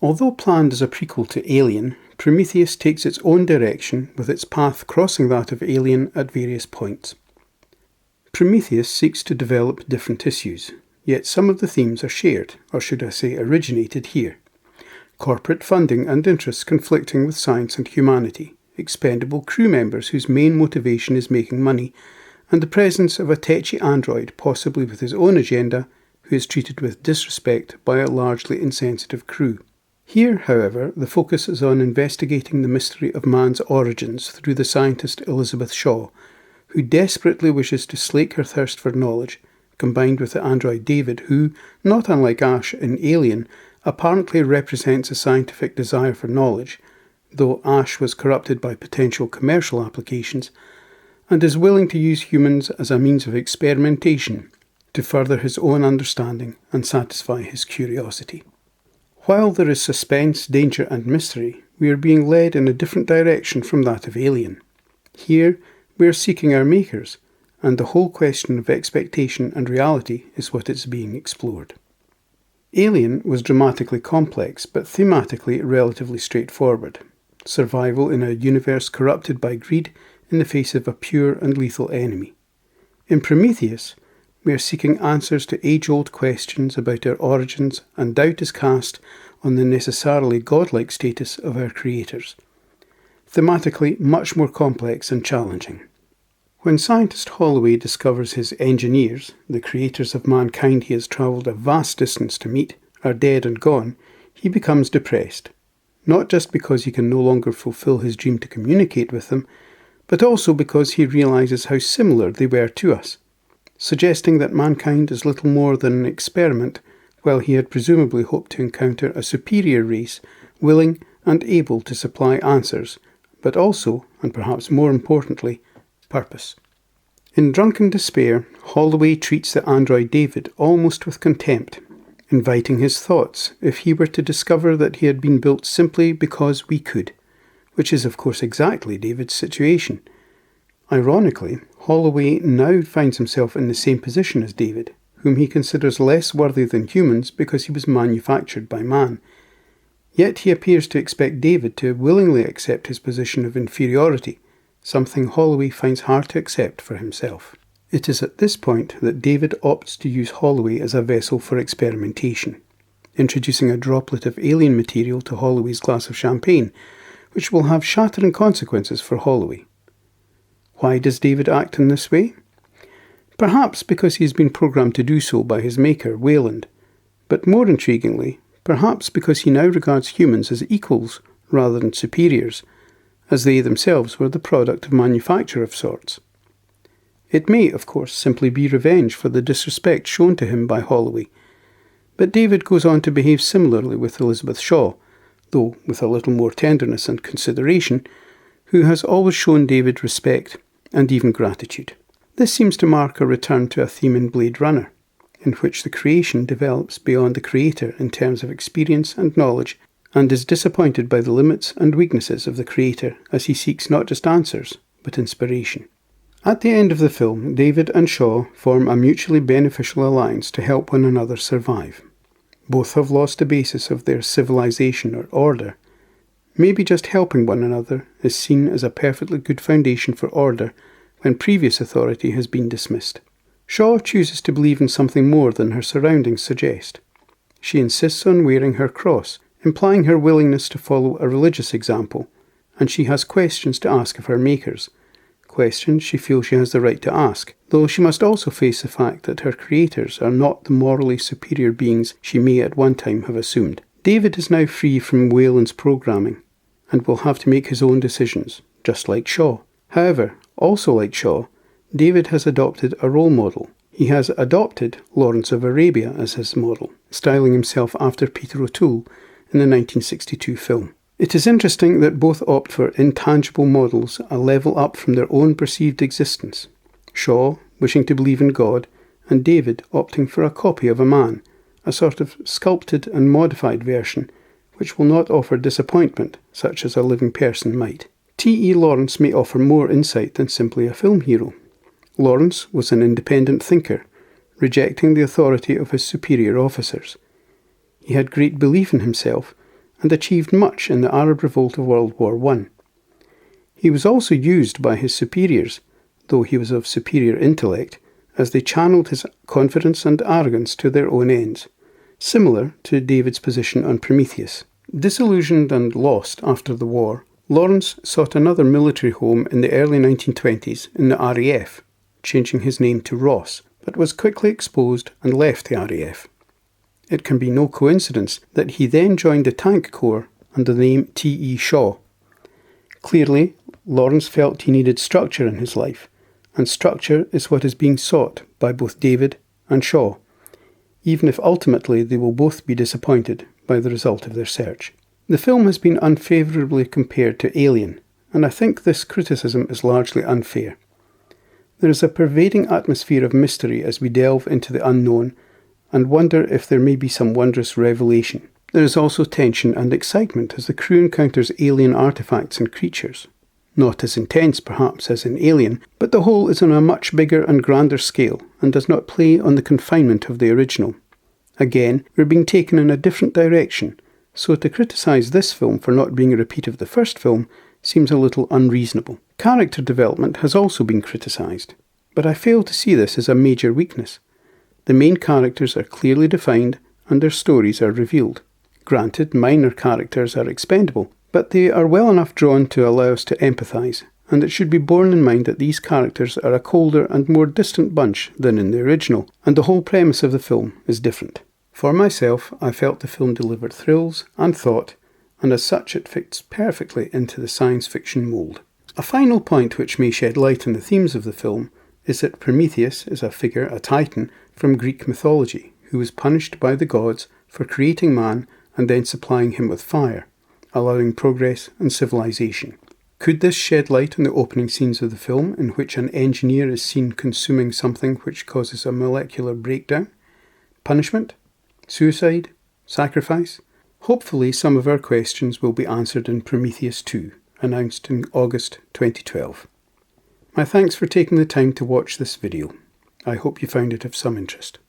Although planned as a prequel to Alien, Prometheus takes its own direction, with its path crossing that of Alien at various points. Prometheus seeks to develop different issues, yet some of the themes are shared, or should I say originated here. Corporate funding and interests conflicting with science and humanity, expendable crew members whose main motivation is making money, and the presence of a tetchy android, possibly with his own agenda, who is treated with disrespect by a largely insensitive crew. Here, however, the focus is on investigating the mystery of man's origins through the scientist Elizabeth Shaw, who desperately wishes to slake her thirst for knowledge, combined with the android David, who, not unlike Ash in Alien, apparently represents a scientific desire for knowledge, though Ash was corrupted by potential commercial applications, and is willing to use humans as a means of experimentation to further his own understanding and satisfy his curiosity. While there is suspense, danger and mystery, we are being led in a different direction from that of Alien. Here, we are seeking our makers, and the whole question of expectation and reality is what is being explored. Alien was dramatically complex, but thematically relatively straightforward. Survival in a universe corrupted by greed in the face of a pure and lethal enemy. In Prometheus, we are seeking answers to age-old questions about our origins, and doubt is cast on the necessarily godlike status of our creators. Thematically much more complex and challenging. When scientist Holloway discovers his engineers, the creators of mankind he has travelled a vast distance to meet, are dead and gone, he becomes depressed. Not just because he can no longer fulfill his dream to communicate with them, but also because he realises how similar they were to us, suggesting that mankind is little more than an experiment, while he had presumably hoped to encounter a superior race willing and able to supply answers, but also, and perhaps more importantly, purpose. In drunken despair, Holloway treats the android David almost with contempt, inviting his thoughts if he were to discover that he had been built simply because we could, which is of course exactly David's situation. Ironically, Holloway now finds himself in the same position as David, whom he considers less worthy than humans because he was manufactured by man. Yet he appears to expect David to willingly accept his position of inferiority, something Holloway finds hard to accept for himself. It is at this point that David opts to use Holloway as a vessel for experimentation, introducing a droplet of alien material to Holloway's glass of champagne, which will have shattering consequences for Holloway. Why does David act in this way? Perhaps because he has been programmed to do so by his maker, Wayland, but more intriguingly, perhaps because he now regards humans as equals rather than superiors, as they themselves were the product of manufacture of sorts. It may, of course, simply be revenge for the disrespect shown to him by Holloway, but David goes on to behave similarly with Elizabeth Shaw, though with a little more tenderness and consideration, who has always shown David respect and even gratitude. This seems to mark a return to a theme in Blade Runner, in which the creation develops beyond the creator in terms of experience and knowledge, and is disappointed by the limits and weaknesses of the creator as he seeks not just answers, but inspiration. At the end of the film, David and Shaw form a mutually beneficial alliance to help one another survive. Both have lost the basis of their civilization or order. Maybe just helping one another is seen as a perfectly good foundation for order when previous authority has been dismissed. Shaw chooses to believe in something more than her surroundings suggest. She insists on wearing her cross, implying her willingness to follow a religious example, and she has questions to ask of her makers, questions she feels she has the right to ask, though she must also face the fact that her creators are not the morally superior beings she may at one time have assumed. David is now free from Wayland's programming, and will have to make his own decisions, just like Shaw. However, also like Shaw, David has adopted a role model. He has adopted Lawrence of Arabia as his model, styling himself after Peter O'Toole in the 1962 film. It is interesting that both opt for intangible models a level up from their own perceived existence. Shaw wishing to believe in God, and David opting for a copy of a man, a sort of sculpted and modified version, which will not offer disappointment, such as a living person might. T.E. Lawrence may offer more insight than simply a film hero. Lawrence was an independent thinker, rejecting the authority of his superior officers. He had great belief in himself, and achieved much in the Arab Revolt of World War I. He was also used by his superiors, though he was of superior intellect, as they channeled his confidence and arrogance to their own ends, similar to David's position on Prometheus. Disillusioned and lost after the war, Lawrence sought another military home in the early 1920s in the RAF, changing his name to Ross, but was quickly exposed and left the RAF. It can be no coincidence that he then joined the Tank Corps under the name T.E. Shaw. Clearly, Lawrence felt he needed structure in his life, and structure is what is being sought by both David and Shaw, even if ultimately they will both be disappointed by the result of their search. The film has been unfavourably compared to Alien, and I think this criticism is largely unfair. There is a pervading atmosphere of mystery as we delve into the unknown and wonder if there may be some wondrous revelation. There is also tension and excitement as the crew encounters alien artefacts and creatures. Not as intense, perhaps, as in Alien, but the whole is on a much bigger and grander scale and does not play on the confinement of the original. Again, we're being taken in a different direction, so to criticise this film for not being a repeat of the first film seems a little unreasonable. Character development has also been criticised, but I fail to see this as a major weakness. The main characters are clearly defined and their stories are revealed. Granted, minor characters are expendable, but they are well enough drawn to allow us to empathise, and it should be borne in mind that these characters are a colder and more distant bunch than in the original, and the whole premise of the film is different. For myself, I felt the film delivered thrills and thought, and as such it fits perfectly into the science fiction mould. A final point which may shed light on the themes of the film is that Prometheus is a figure, a titan, from Greek mythology, who was punished by the gods for creating man and then supplying him with fire, allowing progress and civilization. Could this shed light on the opening scenes of the film, in which an engineer is seen consuming something which causes a molecular breakdown? Punishment? Suicide? Sacrifice? Hopefully some of our questions will be answered in Prometheus 2, announced in August 2012. My thanks for taking the time to watch this video. I hope you found it of some interest.